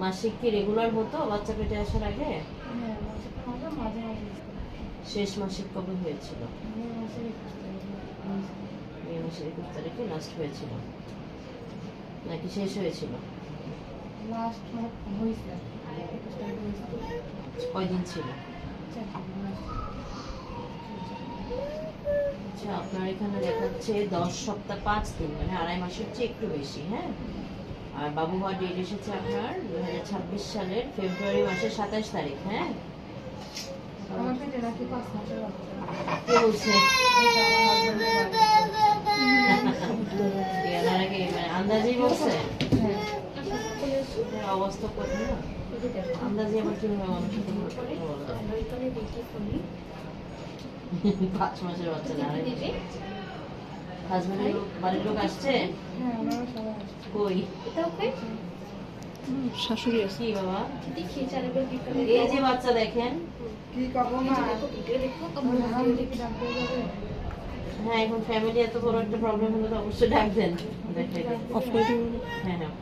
মাসিক কি রেগুলার হতো বাচ্চা পেটে আসার আগে? হ্যাঁ, মাসিকটা মাঝে মাঝে মাঝে শেষ মাসিক কবে হয়েছিল? মে মাসের 21 তারিখে হয়েছিল। মে মাসের 21 তারিখে লাস্ট হয়েছিল নাকি শেষ হয়েছিল? লাস্ট মানে হয়েছে 21 তারিখে হয়েছিল। কয়দিন ছিল? 4 দিন last। আচ্ছা, আপনার এখানে দেখাচ্ছে 10 সপ্তাহ 5 দিন, মানে আড়াই মাসের চেয়ে একটু বেশি। হ্যাঁ, আর বাবু হওয়ার ডেট এসেছে আপনার 2026 সালের ফেব্রুয়ারি মাসের 27 তারিখ। হ্যাঁ, আমার পেটে নাকি 5 মাসের বাচ্চা। কে বলছে? এটা আমার হাজবেন্ডের বাড়ি। এনারা কি মানে আন্দাজেই বলছে? হ্যাঁ। এদের অবস্থা কঠিন না, আন্দাজে আবার কিভাবে মানুষের কথা বলতে পারে? 5 মাসের বাচ্চা না, হাজবেন্ডের বাড়ির লোক আসছে? হ্যাঁ, ওনারা সবাই আসছে। কই শাশুড়ি আছে। কি বাবা, এই যে বাচ্চা দেখেন। কি কব মা? আমি দেখি ডাক্তার যাবে। হ্যাঁ, এখন ফ্যামিলি এত বড় একটা প্রবলেম হলে তো অবশ্যই ডাক দেন। অফ করে দিন। হ্যাঁ হ্যাঁ।